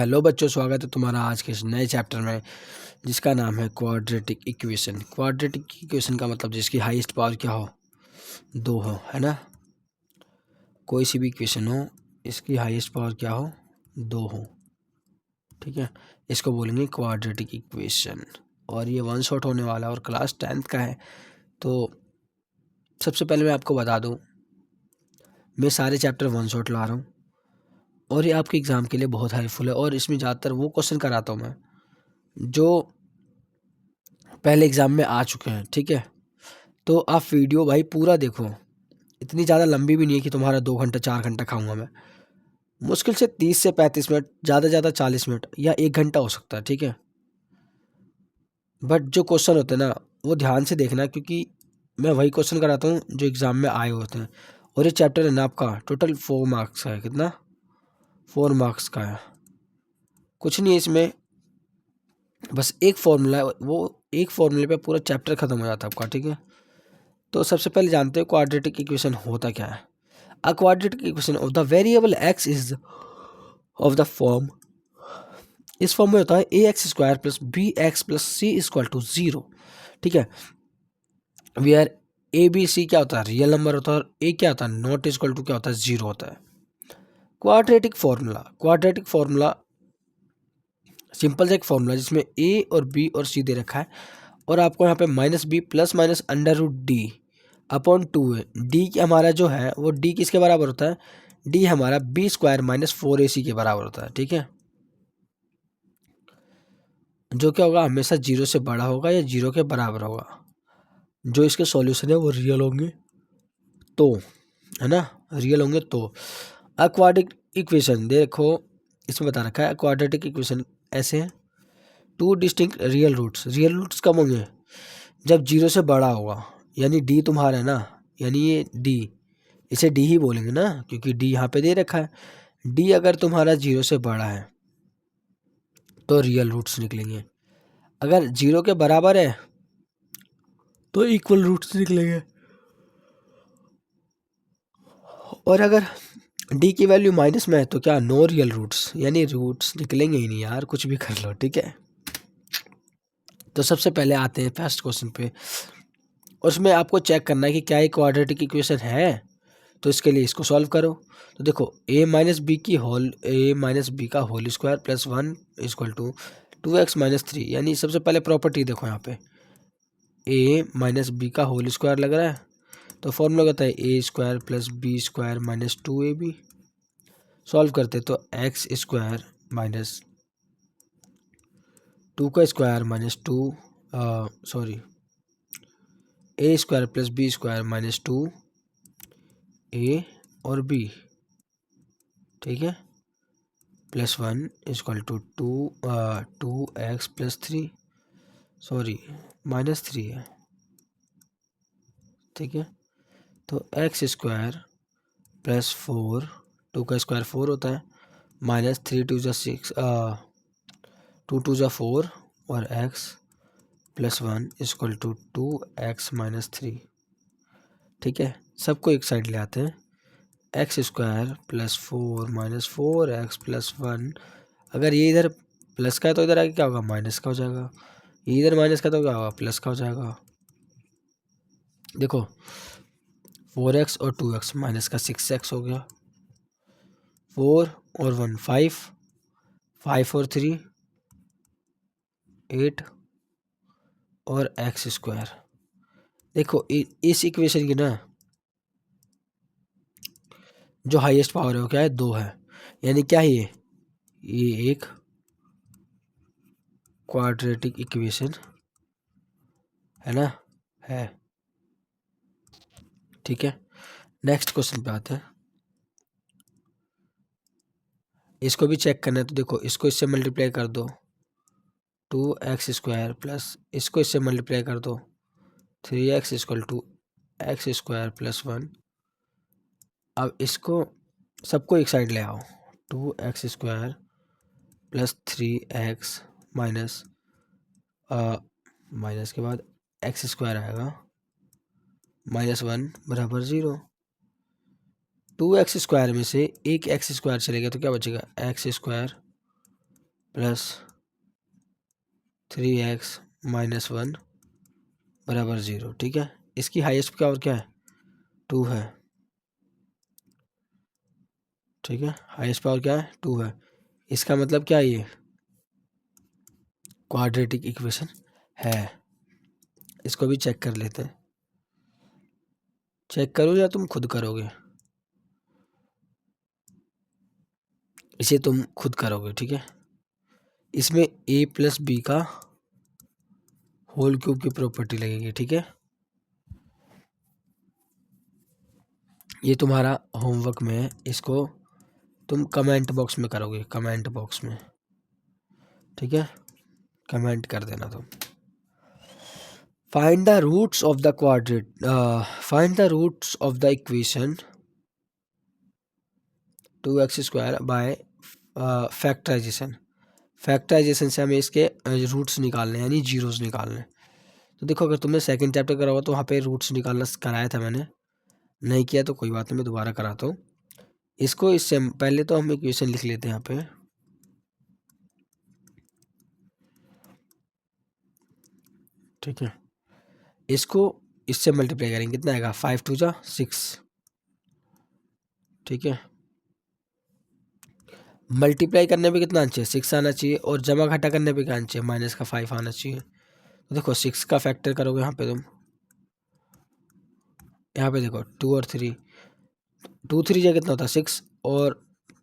Hello बच्चों, स्वागत है तुम्हारा आज के इस नए चैप्टर में जिसका नाम है क्वाड्रेटिक इक्वेशन। क्वाड्रेटिक इक्वेशन का मतलब जिसकी हाईएस्ट पावर क्या हो, 2 हो, है ना। कोई सी भी इक्वेशन हो, इसकी हाईएस्ट पावर क्या हो, 2 हो, ठीक है। इसको बोलेंगे क्वाड्रेटिक इक्वेशन। और ये वन शॉट होने वाला है और क्लास 10th का है। तो सबसे पहले मैं आपको बता दूँ, मैं सारे चैप्टर वन शॉट ला रहा हूँ और ये आपके एग्ज़ाम के लिए बहुत हेल्पफुल है। और इसमें ज़्यादातर वो क्वेश्चन कराता हूँ मैं जो पहले एग्ज़ाम में आ चुके हैं, ठीक है। तो आप वीडियो भाई पूरा देखो, इतनी ज़्यादा लंबी भी नहीं है कि तुम्हारा 2 घंटा 4 घंटा खाऊंगा मैं। मुश्किल से 30 से 35 मिनट, ज़्यादा ज़्यादा 40 मिनट या 1 घंटा हो सकता है, ठीक है। बट जो क्वेश्चन होते हैं ना, वो ध्यान से देखना, क्योंकि मैं वही क्वेश्चन कराता हूँ जो एग्ज़ाम में आए होते हैं। और ये चैप्टर है ना आपका टोटल 4 मार्क्स का है। कितना? 4 मार्क्स का है। कुछ नहीं है इसमें, बस एक फॉर्मूला है, वो एक फॉर्मूले पे पूरा चैप्टर खत्म हो जाता है आपका, ठीक है। तो सबसे पहले जानते हो क्वाड्रेटिक इक्वेशन होता क्या है। A quadratic equation of the variable x is of the form, इस फॉर्म में होता है A X square plus B X plus C equal to 0, ठीक है। वेयर ए बी सी क्या होता है, रियल नंबर होता है, और ए क्या होता है, नॉट इक्वल टू क्या होता है, 0 होता है। क्वाड्रेटिक फॉर्मूला सिंपल सा एक फॉर्मूला जिसमें ए और बी और सी दे रखा है, और आपको यहाँ पे minus B plus minus under root D upon 2 है। डी की हमारा जो है वो डी किसके बराबर होता है, डी हमारा बी स्क्वायर माइनस 4ac के बराबर होता है, ठीक है। जो क्या होगा, हमेशा 0 से बड़ा होगा या 0 के बराबर होगा। जो इसके सॉल्यूशन है वो रियल होंगे तो, है ना, रियल होंगे तो। क्वाड्रेटिक इक्वेशन देखो, इसमें बता रखा है क्वाड्रेटिक इक्वेशन ऐसे है, 2 डिस्टिंक्ट रियल रूट्स कब होंगे, जब 0 से बड़ा होगा। यानी डी तुम्हारा है ना, यानी ये डी, इसे डी ही बोलेंगे ना, क्योंकि डी यहाँ पे दे रखा है। डी अगर तुम्हारा 0 से बड़ा है तो रियल रूट्स निकलेंगे, अगर 0 के बराबर है तो इक्वल रूट्स निकलेंगे, और अगर डी की वैल्यू माइनस में है तो क्या, नो रियल रूट्स, यानी रूट्स निकलेंगे ही नहीं यार, कुछ भी कर लो, ठीक है। तो सबसे पहले आते हैं फर्स्ट क्वेश्चन पे, और उसमें आपको चेक करना है कि क्या ये क्वाड्रेटिक इक्वेशन है। तो इसके लिए इसको सॉल्व करो। तो देखो ए माइनस बी का whole square plus 1 equal to 2x minus 3, यानी सबसे पहले प्रॉपर्टी देखो, यहाँ पे ए माइनस बी का होल स्क्वायर लग रहा है, तो फॉर्मूला कहता है a square plus b square minus 2ab। Solve करते तो एक्स स्क्वायर माइनस 2 का square minus 2, sorry, a square plus b square minus 2a और b, ठीक है, plus 1 equal to 2x plus 3, sorry minus 3 है, ठीक है। तो एक्स स्क्वायर प्लस 4, 2 का स्क्वायर 4 होता है, माइनस 3 2 जा 6, 2 2 जा 4, और x प्लस 1 इक्वल टू 2x माइनस 3, ठीक है। सबको एक साइड ले आते हैं, x square plus 4 minus 4x plus 1, अगर ये इधर प्लस का है तो इधर आगे क्या होगा, माइनस का हो जाएगा, ये इधर माइनस का तो क्या होगा, प्लस का हो जाएगा। देखो 4x और 2x माइनस का 6x हो गया, 4 और 1 5, 5 और 3 8, और एक्स स्क्वायर। देखो इस इक्वेशन की ना जो हाईएस्ट पावर है वो क्या है, 2 है, यानी क्या है ये एक क्वाड्रेटिक इक्वेशन है ना, है, ठीक है। नेक्स्ट क्वेश्चन पे आते हैं, इसको भी चेक करना है। तो देखो इसको इससे मल्टीप्लाई कर दो, 2x स्क्वायर प्लस इसको इससे मल्टीप्लाई कर दो, 3x equal to x square plus 1। अब इसको सबको एक साइड ले आओ, 2x square plus 3x minus minus के बाद एक्स स्क्वायर आएगा माइनस 1 बराबर 0। 2x स्क्वायर में से एक एक्स स्क्वायर चलेगा तो क्या बचेगा, x square plus 3x minus 1 बराबर 0। ठीक है, इसकी हाईएस्ट क्या और क्या है, 2 है। ठीक है, हाईएस्ट पावर क्या है, 2 है। इसका मतलब क्या है, ये क्वाड्रेटिक इक्वेशन है। इसको भी चेक कर लेते हैं। चेक करो या तुम खुद करोगे, इसे तुम खुद करोगे। ठीक है, इसमें a प्लस बी का होल क्यूब की प्रॉपर्टी लगेगी। ठीक है, ये तुम्हारा होमवर्क में है, इसको तुम कमेंट बॉक्स में करोगे, कमेंट बॉक्स में। ठीक है, कमेंट कर देना तुम। Find the roots of the quadrate find the roots of the equation 2x² by factorisation. Factorisation से हमें इसके रूट्स निकालने, यानी जीरोस निकालने। तो देखो, अगर तुमने सेकंड चैप्टर करा हुआ तो वहाँ पे रूट्स निकालना कराया था मैंने, नहीं किया तो कोई बात नहीं, मैं दोबारा कराता हूँ इसको। इससे पहले तो हम इक्वेशन लिख लेते हैं यहाँ पे। ठीक है, इसको इससे मल्टीप्लाई करेंगे, कितना आएगा, 5 2 जा 6। ठीक है, मल्टीप्लाई करने पे कितना आना चाहिए, 6 आना चाहिए, और जमा घटा करने पे क्या आना चाहिए, माइनस का 5 आना चाहिए। तो देखो 6 का फैक्टर करोगे यहाँ पे तुम, यहाँ पे देखो 2 और 3, 2 3 जगह कितना होता है 6, और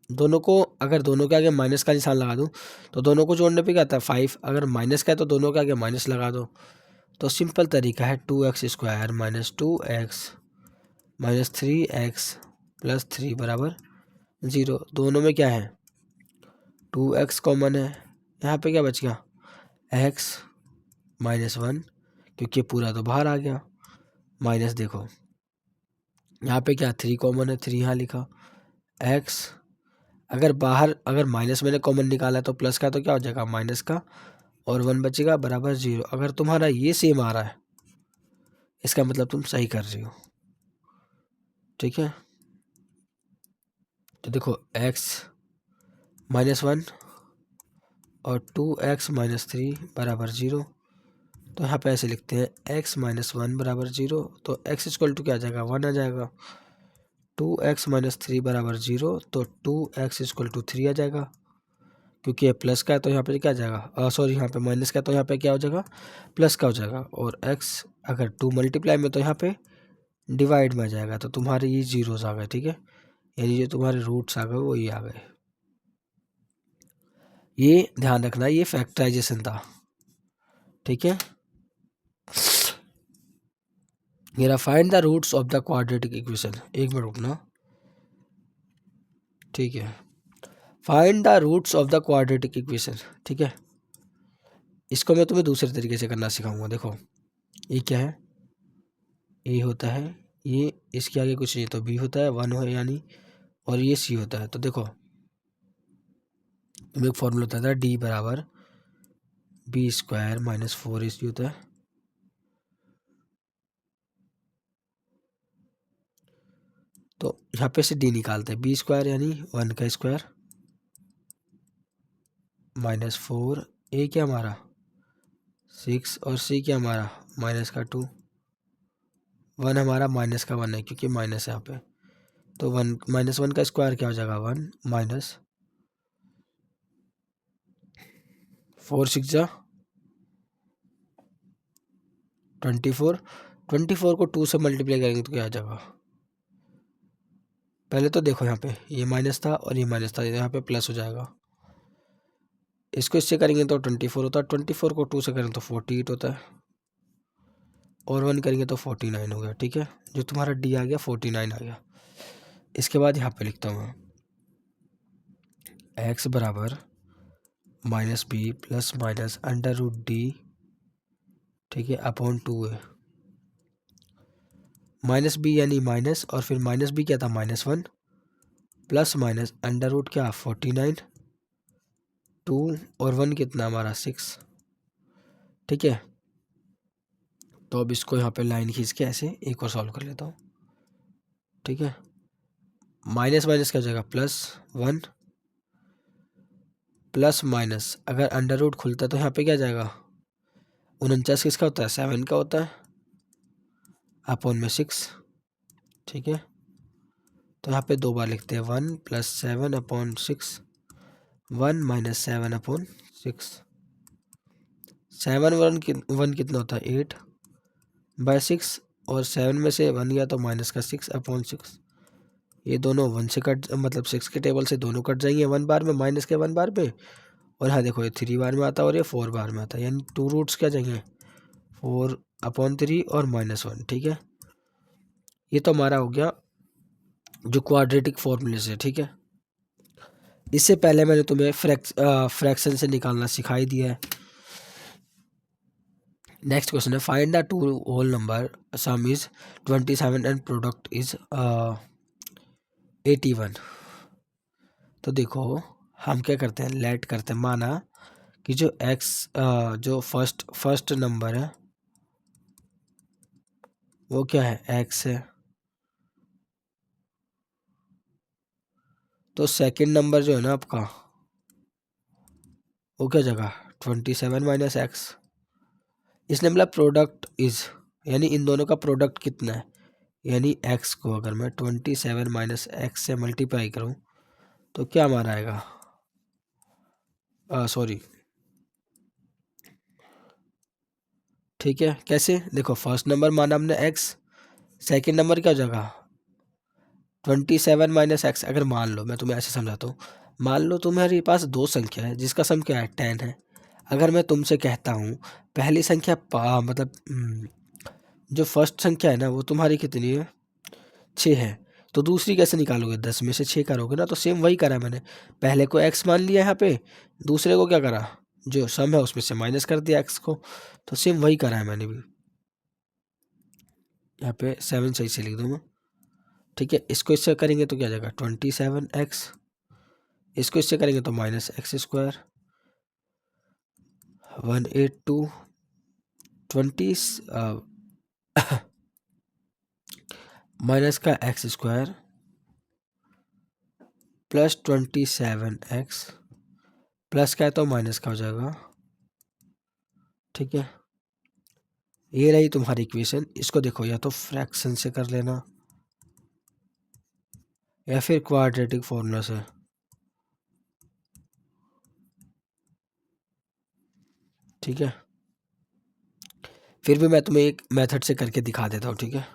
दोनों को, अगर दोनों के आगे माइनस का निशान लगा दूँ तो दोनों को जोड़ने पे क्या आता है 5, अगर माइनस का है तो दोनों के आगे माइनस लगा दो। तो सिंपल तरीका है 2x² minus 2x minus 3x plus 3 बराबर 0। दोनों में क्या है, 2x कॉमन है, यहाँ पे क्या बच गया, x माइनस 1, क्योंकि पूरा तो बाहर आ गया, माइनस देखो यहाँ पे क्या 3 कॉमन है, 3 यहाँ लिखा, x अगर बाहर, अगर माइनस मैंने कॉमन निकाला है तो प्लस का तो क्या हो जाएगा, माइनस का, और 1 बचेगा बराबर 0। अगर तुम्हारा ये सेम आ रहा है, इसका मतलब तुम सही कर रही हो। ठीक है, तो देखो x माइनस 1 और 2x माइनस 3 बराबर 0। तो यहाँ पे ऐसे लिखते हैं x माइनस 1 बराबर 0, तो x इक्वल टू क्या आ जाएगा, 1 आ जाएगा। 2x माइनस 3 बराबर 0, तो 2x इक्वल टू 3 आ जाएगा, क्योंकि ये प्लस का है तो यहाँ पे क्या आ जाएगा, सॉरी यहाँ पे माइनस का है तो यहाँ पे क्या हो जाएगा, प्लस का हो जाएगा। और x अगर 2 मल्टीप्लाई में तो यहाँ पे डिवाइड में आ जाएगा, तो तुम्हारे ये जीरोस आ गए। ठीक है, यानी जो तुम्हारे रूट्स आ गए वो ये आ गए। ये ध्यान रखना, ये फैक्टराइजेशन था। ठीक है, मेरा find the roots of the quadratic equation, एक मिनट रुकना। ठीक है, find the roots of the quadratic equation. ठीक है, इसको मैं तुम्हें दूसरे तरीके से करना सिखाऊंगा। देखो ये क्या है, ए होता है, ये इसके आगे कुछ नहीं तो बी होता है, 1 हो यानी, और ये सी होता है। तो देखो तुम्हें एक फॉर्मूला होता था, डी बराबर b² माइनस 4ac होता है। तो यहाँ पे से डी निकालते हैं, b² यानी 1 का स्क्वायर माइनस 4, ए क्या हमारा 6, और सी क्या हमारा माइनस का 2, 1 हमारा माइनस का 1 है क्योंकि माइनस है यहाँ पे। तो 1 माइनस 1 का स्क्वायर क्या हो जाएगा, 1 माइनस 4 6 जा 24, 24 को 2 से मल्टीप्लाई करेंगे तो क्या आ जाएगा, पहले तो देखो यहाँ पे ये माइनस था और ये माइनस था, यहाँ पे प्लस हो जाएगा। इसको इससे करेंगे तो 24 होता है, 24 को 2 से करें तो 48 होता है, और 1 करेंगे तो 49 हो गया। ठीक है, जो तुम्हारा डी आ गया 49 आ गया। इसके बाद यहाँ पे लिखता हूँ x बराबर minus B plus minus under root D, ठीक है, अपॉन 2 है। माइनस बी यानी माइनस, और फिर माइनस बी क्या था, -1, प्लस माइनस अंडर रूट क्या 49, 2 और 1 कितना हमारा 6। ठीक है, तो अब इसको यहाँ पे लाइन खींच के ऐसे एक और सॉल्व कर लेता हूँ। ठीक है, माइनस माइनस क्या हो जाएगा, +1, प्लस माइनस, अगर अंडर रूट खुलता है तो यहाँ पे क्या जाएगा, 49 किसका होता है, 7 का होता है, अपॉन में 6, ठीक है। तो यहाँ पे 2 बार लिखते हैं, 1 + 7 अपॉन 6, 1 - 7 अपॉन 6। 7 1 कितना होता है, 8/6, और 7 में से 1 गया तो माइनस का 6 अपॉन 6। ये दोनों 1 से कट, मतलब 6 के टेबल से दोनों कट जाएंगे 1 बार में, माइनस के 1 बार पे। और हाँ देखो, ये 3 बार में आता है और ये 4 बार में आता है, यानी 2 रूट्स क्या जाएंगे, 4/3 और -1, ठीक है। ये तो हमारा हो गया जो क्वाड्रेटिक फॉर्मूले से, ठीक है। इससे पहले मैंने तुम्हें फ्रैक्शन से निकालना सिखाई दिया है। नेक्स्ट क्वेश्चन है, find the two whole number, sum is 27 and product is 81। तो देखो हम क्या करते हैं, लेट करते हैं, माना कि जो x जो फर्स्ट नंबर है वो क्या है, x है। तो सेकंड नंबर जो है ना आपका, वो क्या जगह, 27 - x। इसने मतलब प्रोडक्ट इज, यानी इन दोनों का प्रोडक्ट कितना है, यानी x को अगर मैं 27 - x से मल्टीप्लाई करूं तो क्या हमारा आएगा, सॉरी, ठीक है। कैसे, देखो फर्स्ट नंबर माना हमने x, सेकंड नंबर क्या जगह 27 - x। अगर मान लो, मैं तुम्हें ऐसे समझाता हूँ, मान लो तुम्हारे पास दो संख्या है जिसका सम क्या है, 10 है। अगर मैं तुमसे कहता हूँ पहली संख्या मतलब जो फर्स्ट संख्या है ना वो तुम्हारी कितनी है, 6 है, तो दूसरी कैसे निकालोगे, 10 में से 6 करोगे ना। तो सेम वही करा मैंने, पहले को x मान लिया यहाँ पे, दूसरे को क्या करा, जो सम है उसमें से माइनस कर दिया x को। तो सेम वही करा है मैंने भी, यहाँ पे 7 सही से लिख दूँ मैं, ठीक है। इसको इससे करेंगे तो क्या जाएगा, 27x, इसको इससे करेंगे तो -x², 182 20 माइनस का x² प्लस 27x प्लस का है तो माइनस का हो जाएगा, ठीक है। ये रही तुम्हारी इक्वेशन। इसको देखो, या तो फ्रैक्शन से कर लेना या फिर क्वाड्रेटिक फॉर्मूला से, ठीक है। फिर भी मैं तुम्हें एक मेथड से करके दिखा देता हूँ, ठीक है।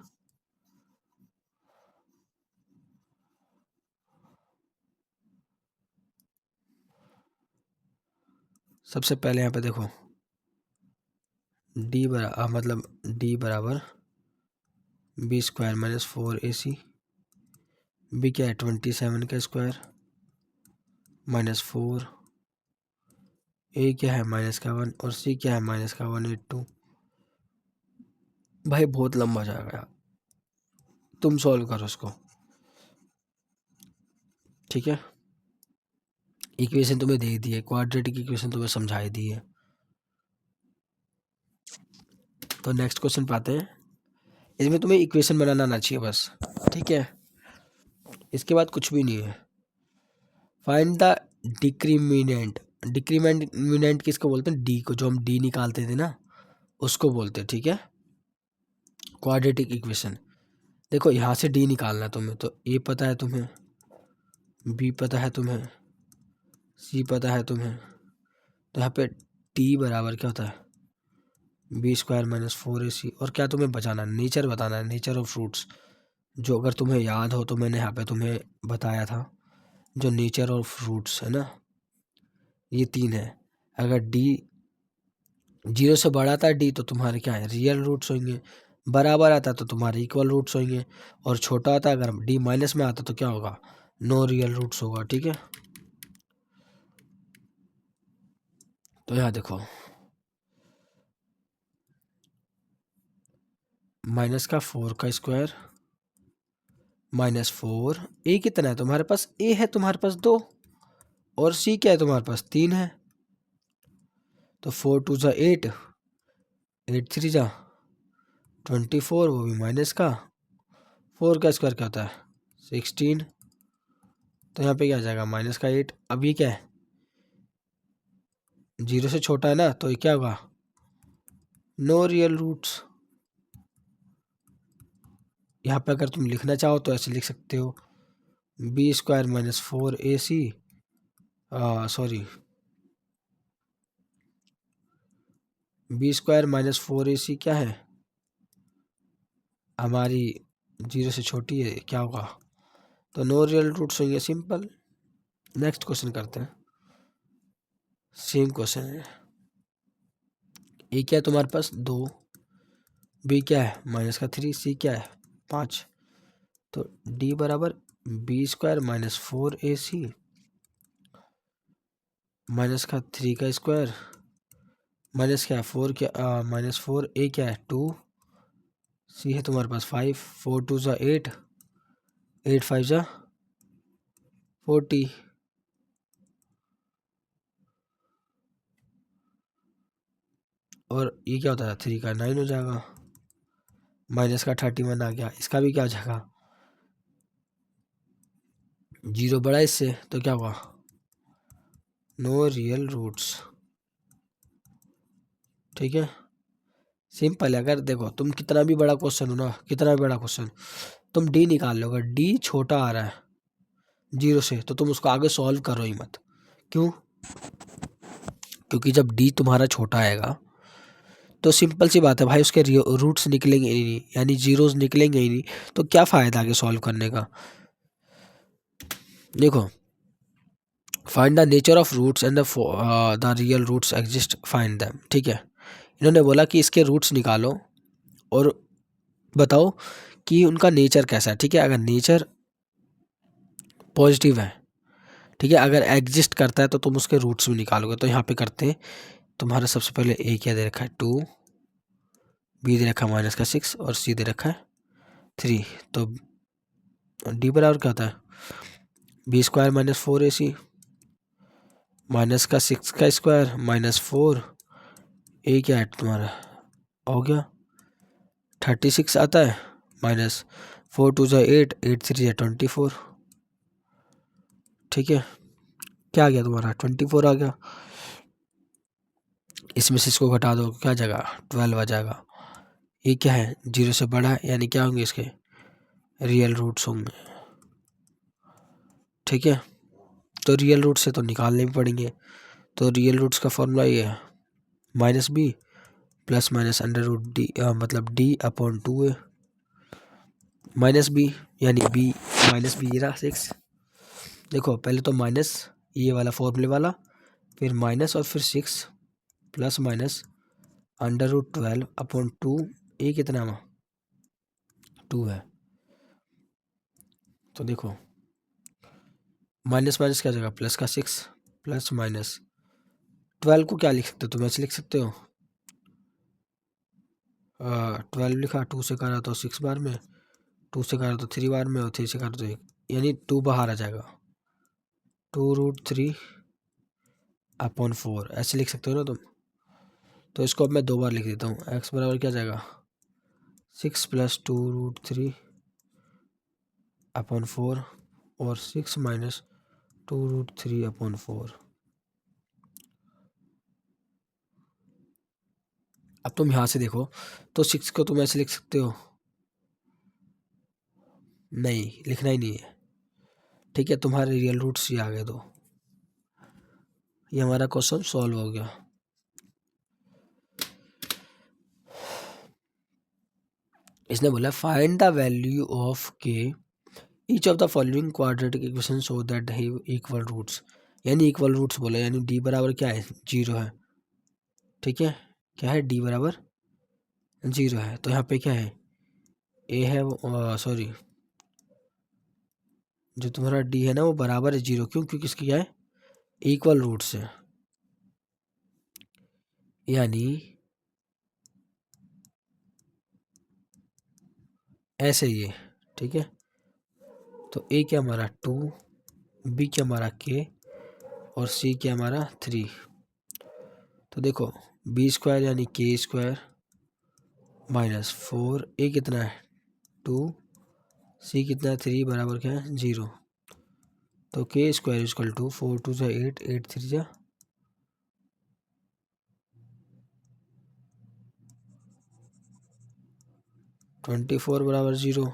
सबसे पहले यहाँ पे देखो, d बराबर b² - 4ac, b क्या है 27 का स्क्वायर -4, a क्या है -1 और c क्या है -182। भाई बहुत लंबा जाएगा, तुम सॉल्व करो उसको, ठीक है। इक्वेशन तुम्हें दे दी है, क्वाड्रेटिक इक्वेशन तुम्हें समझाई दी है। तो नेक्स्ट क्वेश्चन पे आते हैं। इसमें तुम्हें इक्वेशन बनाना आना चाहिए बस, ठीक है। इसके बाद कुछ भी नहीं है। Find the डिक्रीमिनेंट। डिक्रीमिनेंट किसको बोलते हैं, डी को, जो हम डी निकालते थे ना उसको बोलते हैं, ठीक है। क्वाड्रेटिक इक्वेशन, देखो यहाँ से डी निकालना है तुम्हें, तो ए पता है तुम्हें, बी पता है तुम्हें, सी पता है तुम्हें। तो यहाँ पे टी बराबर क्या होता है, b² - 4ac। और क्या तुम्हें बचाना है, नेचर बताना है, नेचर ऑफ फ्रूट्स। जो अगर तुम्हें याद हो तो मैंने यहाँ पे तुम्हें बताया था, जो नेचर ऑफ फ्रूट्स है ना, ये 3 है। अगर डी 0 से बड़ा था डी तो तुम्हारे क्या है, रियल रूट्स होंगे, बराबर आता तो तुम्हारे इक्वल रूट्स होंगे, और छोटा आता अगर डी माइनस में आता तो क्या होगा, नो रियल रूट्स होगा, ठीक है। तो यहाँ देखो, -4 का स्क्वायर -4, ए कितना है तुम्हारे पास, ए है तुम्हारे पास 2, और सी क्या है तुम्हारे पास 3 है। तो 4 2 ज़ा 8, 8 3 ज़ा 24, वो भी माइनस का, 4 का स्क्वायर क्या होता है 16। तो यहाँ पे क्या आ जाएगा -8। अब ये क्या है, जीरो से छोटा है ना, तो ये क्या होगा, नो रियल रूट्स। यहाँ पे अगर तुम लिखना चाहो तो ऐसे लिख सकते हो, B square minus 4ac, sorry, B square minus 4ac क्या है, हमारी जीरो से छोटी है, क्या होगा, तो नो रियल रूट्स होंगे, सिंपल। नेक्स्ट क्वेश्चन करते हैं, सेम क्वेश्चन है। ए क्या है तुम्हारे पास, 2, बी क्या है माइनस का 3, सी क्या है 5, तो डी बराबर B square minus 4ac minus का 3 का स्क्वायर माइनस क्या है 4, क्या माइनस 4a क्या है 2, सी है तुम्हारे पास 5, 4 2 जा 8, 8 5 जा 40, और ये क्या होता है 3 का 9 हो जाएगा, माइनस का 31 आ गया, इसका भी क्या हो जाएगा, जीरो बड़ा इससे, तो क्या होगा, नो रियल रूट्स। ठीक है, सिंपल है। अगर देखो तुम कितना भी बड़ा क्वेश्चन हो ना, कितना भी बड़ा क्वेश्चन, तुम डी निकाल लो, अगर डी छोटा आ रहा है जीरो से तो तुम उसको आगे सॉल्व करो ही मत। क्यों, क्योंकि जब डी तुम्हारा छोटा आएगा तो सिंपल सी बात है भाई, उसके रूट्स निकलेंगे ही नहीं, यानी जीरोस निकलेंगे ही नहीं, तो क्या फ़ायदा आगे सॉल्व करने का। देखो, find the nature of roots and the real roots exist, find them. ठीक है, इन्होंने बोला कि इसके रूट्स निकालो और बताओ कि उनका नेचर कैसा है। ठीक है, अगर नेचर पॉजिटिव है, ठीक है, अगर एग्जिस्ट करता है तो तुम उसके रूट्स भी निकालोगे। तो यहाँ पे करते हैं, तुम्हारा सबसे पहले ए क्या दे रखा है 2, बी दे रखा है माइनस का 6 और सी दे रखा है 3, तो डी बराबर क्या होता है, B square minus 4ac minus का 6 का स्क्वायर माइनस 4, ए क्या है तुम्हारा, हो गया 36 आता है, माइनस 4 2 जा 8, 8 3 जा 24। ठीक है, क्या आ गया तुम्हारा 24 आ गया, इसमें से इसको घटा दो, क्या जाएगा 12 आ जाएगा। ये क्या है जीरो से बड़ा है, यानी क्या होंगे इसके रियल रूट्स होंगे। ठीक है, तो रियल रूट से तो निकालने भी पड़ेंगे, तो रियल रूट्स का फॉर्मूला ये है, minus B plus minus under root D, मतलब डी अपॉन 2 है, माइनस बी यानी बी, माइनस बी ये रहा 6। देखो पहले तो माइनस ये वाला फॉर्मूले वाला, फिर माइनस और फिर 6 plus minus under root 12 upon 2, A कितना है 2 है। तो देखो माइनस माइनस क्या जगह प्लस का 6 प्लस माइनस 12 को क्या लिख सकते हो तुम, ऐसे लिख सकते हो, 12 लिखा, 2 से करा तो 6 बार में, 2 से करा तो 3 बार में, और 3 से करा तो 1, यानी 2 बाहर आ जाएगा, 2√3 अपॉन 4, ऐसे लिख सकते हो ना तुम। तो इसको अब मैं 2 बार लिख देता हूँ, एक्स बराबर क्या जाएगा 6 प्लस 2√3 अपॉन 4 और 6 माइनस 2√3 अपॉन 4। अब तुम यहाँ से देखो तो 6 को तुम ऐसे लिख सकते हो, नहीं लिखना ही नहीं है। ठीक है, तुम्हारे रियल रूट्स ही आ गए, दो, ये हमारा क्वेश्चन सॉल्व हो गया। इसने बोला फाइंड द वैल्यू ऑफ के each of the following quadratic equation show that है इक्वल रूट्स, यानी इक्वल रूट्स बोला, यानी डी बराबर क्या है 0 है। ठीक है, क्या है डी बराबर 0 है, तो यहाँ पे क्या है ए है, सॉरी जो तुम्हारा डी है ना वो बराबर है 0, क्यों, क्योंकि इसकी क्या है इक्वल रूट्स है, यानी ऐसे ही है। ठीक है, तो ए क्या हमारा 2, बी क्या हमारा के और सी क्या हमारा 3। तो देखो बी स्क्वायर यानी के स्क्वायर माइनस 4, ए कितना है 2, सी कितना है 3 बराबर क्या है 0। तो के स्क्वायर इजकल टू 4 2 जा 8, 8 3 जा 24 बराबर 0,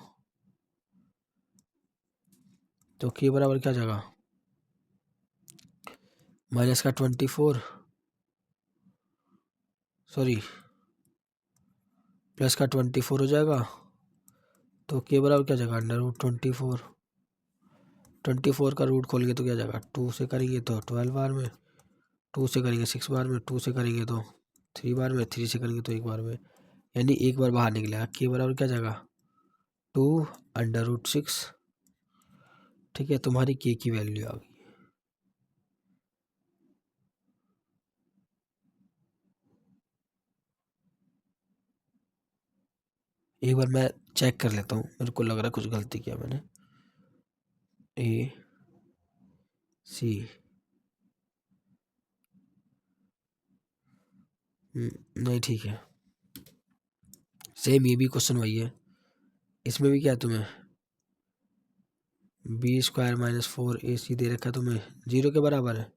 तो के बराबर क्या जाएगा, माइनस का 24, सॉरी प्लस का 24 हो जाएगा, तो के बराबर क्या जाएगा, अंडर रूट 24। 24 का रूट खोलेंगे तो क्या जाएगा, 2 से करेंगे तो 12 बार में, 2 से करेंगे 6 बार में, 2 से करेंगे तो 3 बार में, 3 से करेंगे तो 1 बार में, यानी एक बार बाहर निकलेगा। के बराबर क्या जाएगा, 2 अंडर रूट 6। ठीक है, तुम्हारी के की वैल्यू आ गई। एक बार मैं चेक कर लेता हूँ, मेरे को लग रहा है कुछ गलती किया मैंने। ए सी, नहीं ठीक है, सेम ये भी क्वेश्चन वही है, इसमें भी क्या तुम्हें बी स्क्वायर माइनस 4ac दे रखा है तुम्हें, 0 के बराबर है।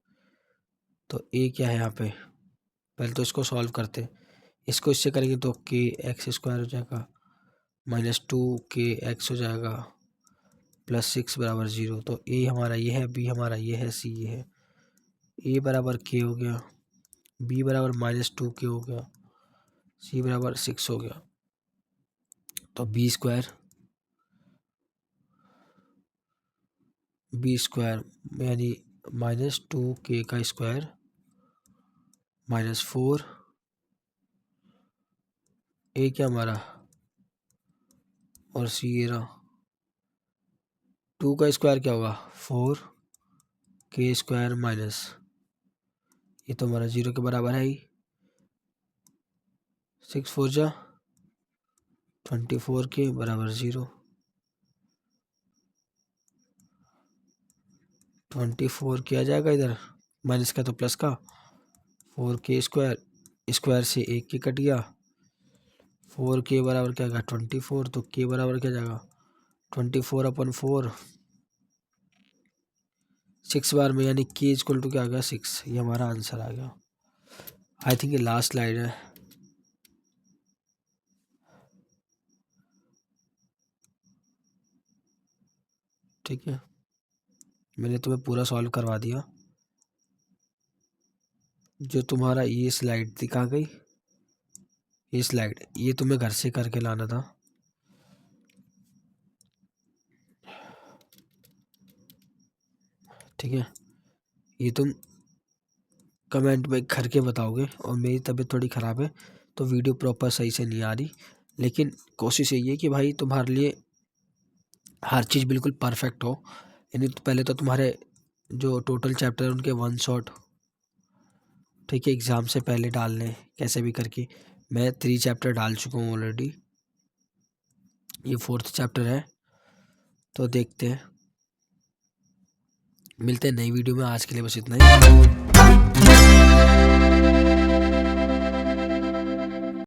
तो ए क्या है यहाँ पे, पहले तो इसको सॉल्व करते, इसको इससे करेंगे तो के एक्स स्क्वायर हो जाएगा, माइनस 2 के एक्स हो जाएगा, प्लस 6 बराबर 0। तो ए हमारा ये है, बी हमारा ये है, सी ये है। ए बराबर के हो गया, बी बराबर -2 के हो गया, सी बराबर 6 हो गया। तो बी स्क्वायर यानी -2 के का स्क्वायर -4, ए क्या हमारा और सी ये रहा, 2 का स्क्वायर क्या होगा 4 के स्क्वायर माइनस, ये तो हमारा 0 के बराबर है ही, 6 4 जा 24 के बराबर 0, 24 किया जाएगा इधर, माइनस का तो प्लस का, 4 के स्क्वायर, स्क्वायर से 1 के कट गया, 4 के बराबर क्या आएगा 24, तो के बराबर क्या जाएगा 24/4, 6 बार में, यानी के इक्वल टू क्या आ गया 6। ये हमारा आंसर आ गया। आई थिंक ये लास्ट स्लाइड है। ठीक है, मैंने तुम्हें पूरा सॉल्व करवा दिया। जो तुम्हारा ये स्लाइड थी कहाँ गई, ये स्लाइड, ये तुम्हें घर से करके लाना था। ठीक है, ये तुम कमेंट में करके बताओगे, और मेरी तबीयत थोड़ी ख़राब है तो वीडियो प्रॉपर सही से नहीं आ रही, लेकिन कोशिश यही है कि भाई तुम्हारे लिए हर चीज़ बिल्कुल परफेक्ट हो। यानी तो पहले तो तुम्हारे जो टोटल चैप्टर है उनके 1 शॉट, ठीक है, एग्ज़ाम से पहले डालने कैसे भी करके। मैं 3 चैप्टर डाल चुका हूँ ऑलरेडी, ये 4th चैप्टर है, तो देखते हैं, मिलते हैं नई वीडियो में। आज के लिए बस इतना ही।